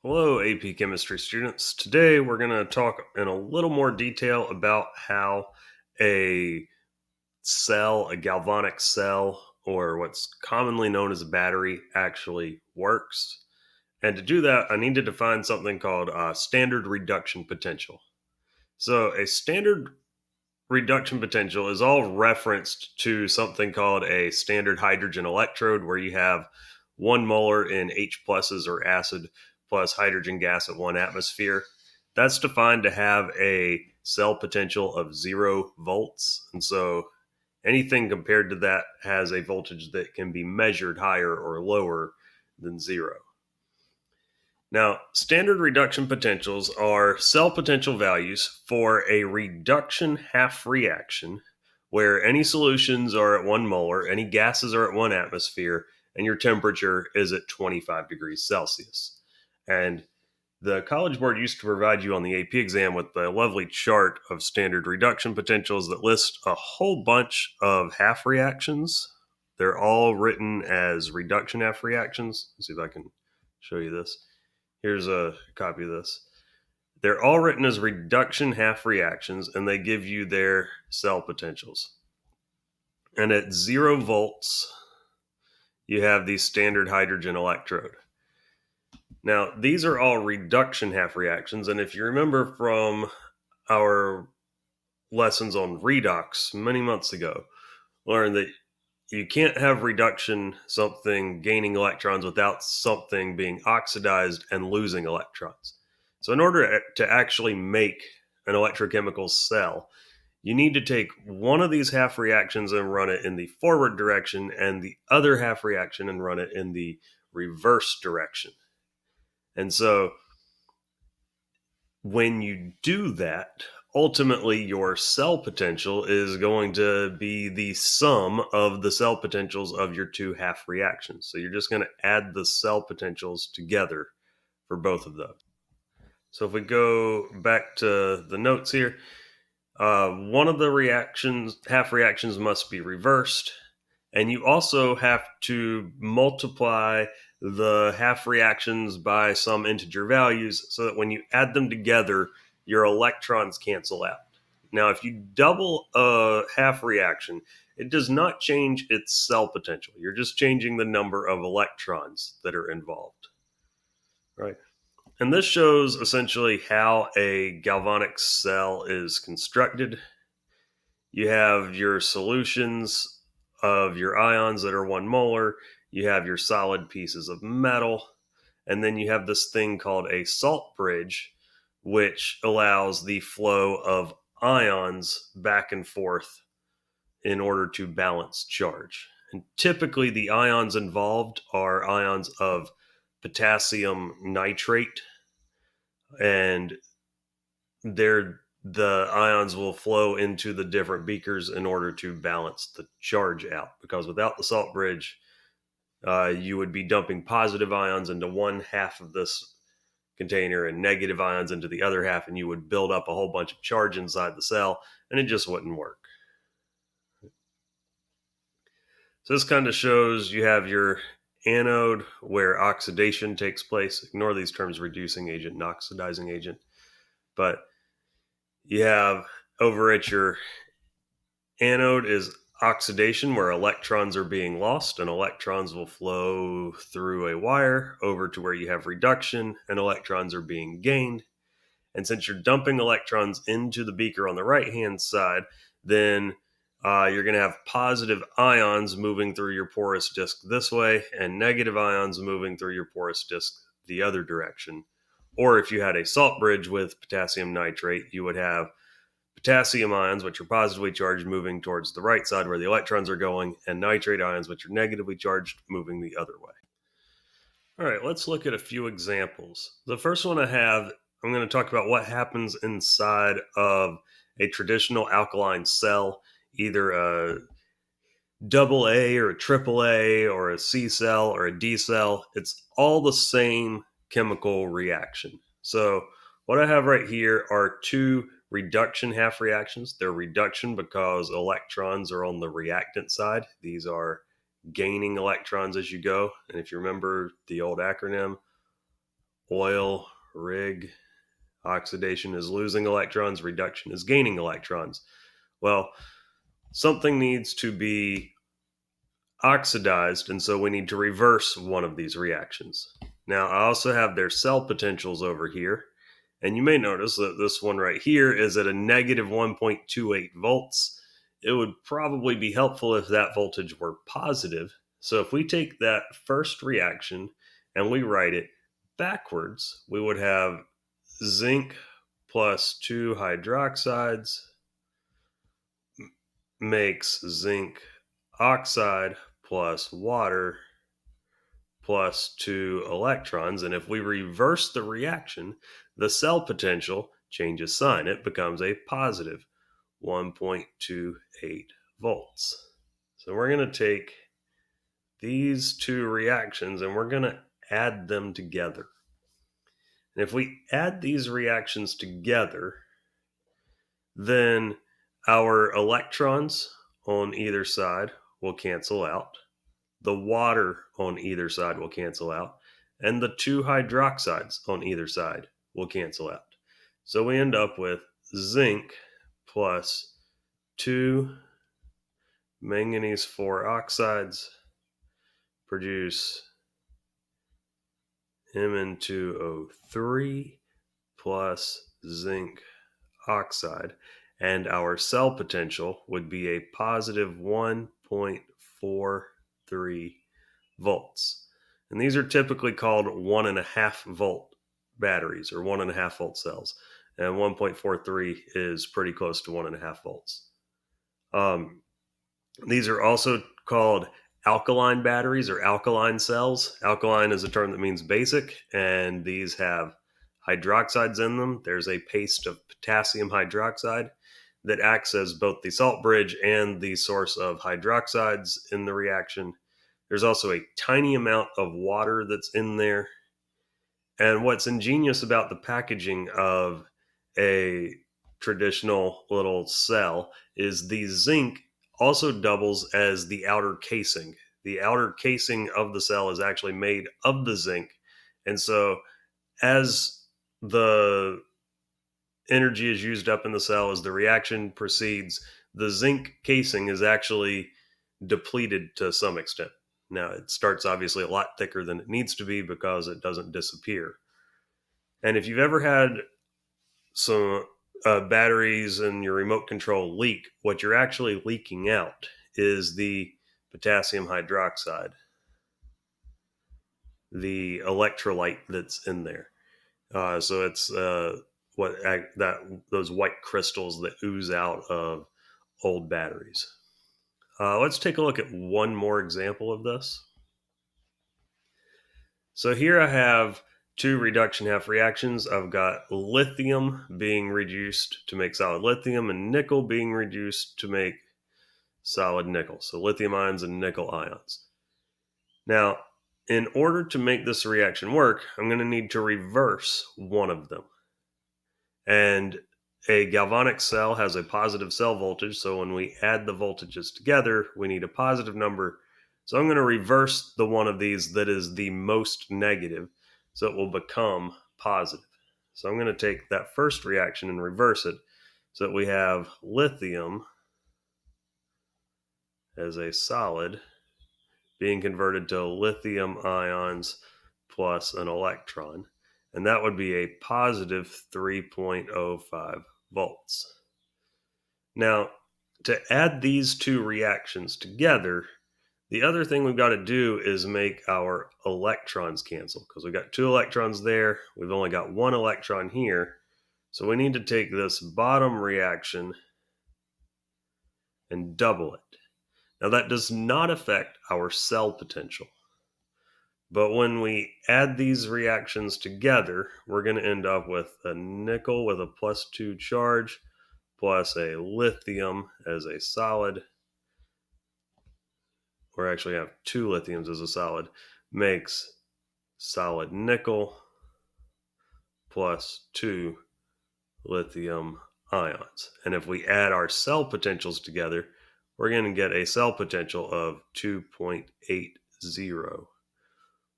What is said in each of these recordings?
Hello, AP Chemistry students. Today we're going to talk in a little more detail about how a a galvanic cell, or what's commonly known as a battery, actually works. And to do that, I need to define something called standard reduction potential. So, a standard reduction potential is all referenced to something called a standard hydrogen electrode, where you have 1 molar in H pluses or acid plus hydrogen gas at 1 atmosphere. That's defined to have a cell potential of 0 volts. And so anything compared to that has a voltage that can be measured higher or lower than zero. Now, standard reduction potentials are cell potential values for a reduction half reaction where any solutions are at 1 molar, any gases are at 1 atmosphere, and your temperature is at 25 degrees Celsius. And the College Board used to provide you on the AP exam with a lovely chart of standard reduction potentials that list a whole bunch of half reactions. They're all written as reduction half reactions. Let's see if I can show you this. Here's a copy of this. They're all written as reduction half reactions, and they give you their cell potentials. And at 0 volts, you have the standard hydrogen electrode. Now, these are all reduction half reactions, and if you remember from our lessons on redox many months ago, learned that you can't have reduction, something gaining electrons, without something being oxidized and losing electrons. So in order to actually make an electrochemical cell, you need to take one of these half reactions and run it in the forward direction, and the other half reaction and run it in the reverse direction. And so when you do that, ultimately your cell potential is going to be the sum of the cell potentials of your two half reactions. So you're just going to add the cell potentials together for both of those. So if we go back to the notes here, one of the half reactions must be reversed, and you also have to multiply the half reactions by some integer values so that when you add them together, your electrons cancel out. Now, if you double a half reaction, it does not change its cell potential. You're just changing the number of electrons that are involved, right? And this shows essentially how a galvanic cell is constructed. You have your solutions of your ions that are 1 molar, you have your solid pieces of metal, and then you have this thing called a salt bridge, which allows the flow of ions back and forth in order to balance charge. And typically, the ions involved are ions of potassium nitrate, and the ions will flow into the different beakers in order to balance the charge out. Because without the salt bridge, you would be dumping positive ions into one half of this container and negative ions into the other half, and you would build up a whole bunch of charge inside the cell, and it just wouldn't work. So this kind of shows you have your anode where oxidation takes place. Ignore these terms, reducing agent and oxidizing agent. But you have over at your anode is oxidation, where electrons are being lost, and electrons will flow through a wire over to where you have reduction, and electrons are being gained. And since you're dumping electrons into the beaker on the right hand side, then you're going to have positive ions moving through your porous disk this way, and negative ions moving through your porous disk the other direction. Or if you had a salt bridge with potassium nitrate, you would have potassium ions, which are positively charged, moving towards the right side where the electrons are going, and nitrate ions, which are negatively charged, moving the other way. All right, let's look at a few examples. The first one I have, I'm going to talk about what happens inside of a traditional alkaline cell, either a double A or a triple A or a C cell or a D cell. It's all the same chemical reaction. So what I have right here are two reduction half reactions. They're reduction because electrons are on the reactant side. These are gaining electrons as you go. And if you remember the old acronym, oil rig. Oxidation is losing electrons, reduction is gaining electrons. Well, something needs to be oxidized, and so we need to reverse one of these reactions. Now, I also have their cell potentials over here, and you may notice that this one right here is at a negative 1.28 volts. It would probably be helpful if that voltage were positive. So if we take that first reaction and we write it backwards, we would have zinc plus two hydroxides makes zinc oxide plus water plus two electrons. And if we reverse the reaction, the cell potential changes sign. It becomes a positive 1.28 volts. So we're going to take these two reactions and we're going to add them together. And if we add these reactions together, then our electrons on either side will cancel out. The water on either side will cancel out. And the two hydroxides on either side will cancel out. So we end up with zinc plus two manganese 4 oxides produce Mn2O3 plus zinc oxide, and our cell potential would be a positive 1.43 volts. And these are typically called 1.5 volt batteries or 1.5 volt cells. And 1.43 is pretty close to 1.5 volts. These are also called alkaline batteries or alkaline cells. Alkaline is a term that means basic, and these have hydroxides in them. There's a paste of potassium hydroxide that acts as both the salt bridge and the source of hydroxides in the reaction. There's also a tiny amount of water that's in there. And what's ingenious about the packaging of a traditional little cell is the zinc also doubles as the outer casing. The outer casing of the cell is actually made of the zinc. And so as the energy is used up in the cell, as the reaction proceeds, the zinc casing is actually depleted to some extent. Now, it starts obviously a lot thicker than it needs to be because it doesn't disappear. And if you've ever had some batteries in your remote control leak, what you're actually leaking out is the potassium hydroxide, the electrolyte that's in there. So it's those white crystals that ooze out of old batteries. Let's take a look at one more example of this. So here I have two reduction half reactions. I've got lithium being reduced to make solid lithium and nickel being reduced to make solid nickel. So lithium ions and nickel ions. Now, in order to make this reaction work, I'm going to need to reverse one of them. And a galvanic cell has a positive cell voltage. So when we add the voltages together, we need a positive number. So I'm going to reverse the one of these that is the most negative, so it will become positive. So I'm going to take that first reaction and reverse it so that we have lithium as a solid being converted to lithium ions plus an electron. And that would be a positive 3.05 volts. Now, to add these two reactions together, the other thing we've got to do is make our electrons cancel, because we've got two electrons there. We've only got one electron here. So we need to take this bottom reaction and double it. Now, that does not affect our cell potential. But when we add these reactions together, we're going to end up with a nickel with a +2 charge plus a lithium as a solid. Or actually have two lithiums as a solid, makes solid nickel plus two lithium ions. And if we add our cell potentials together, we're going to get a cell potential of 2.80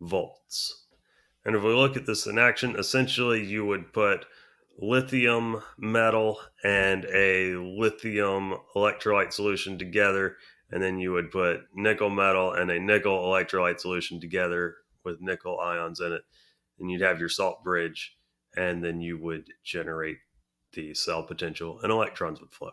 volts. And if we look at this in action, essentially you would put lithium metal and a lithium electrolyte solution together, and then you would put nickel metal and a nickel electrolyte solution together with nickel ions in it. And you'd have your salt bridge, and then you would generate the cell potential and electrons would flow.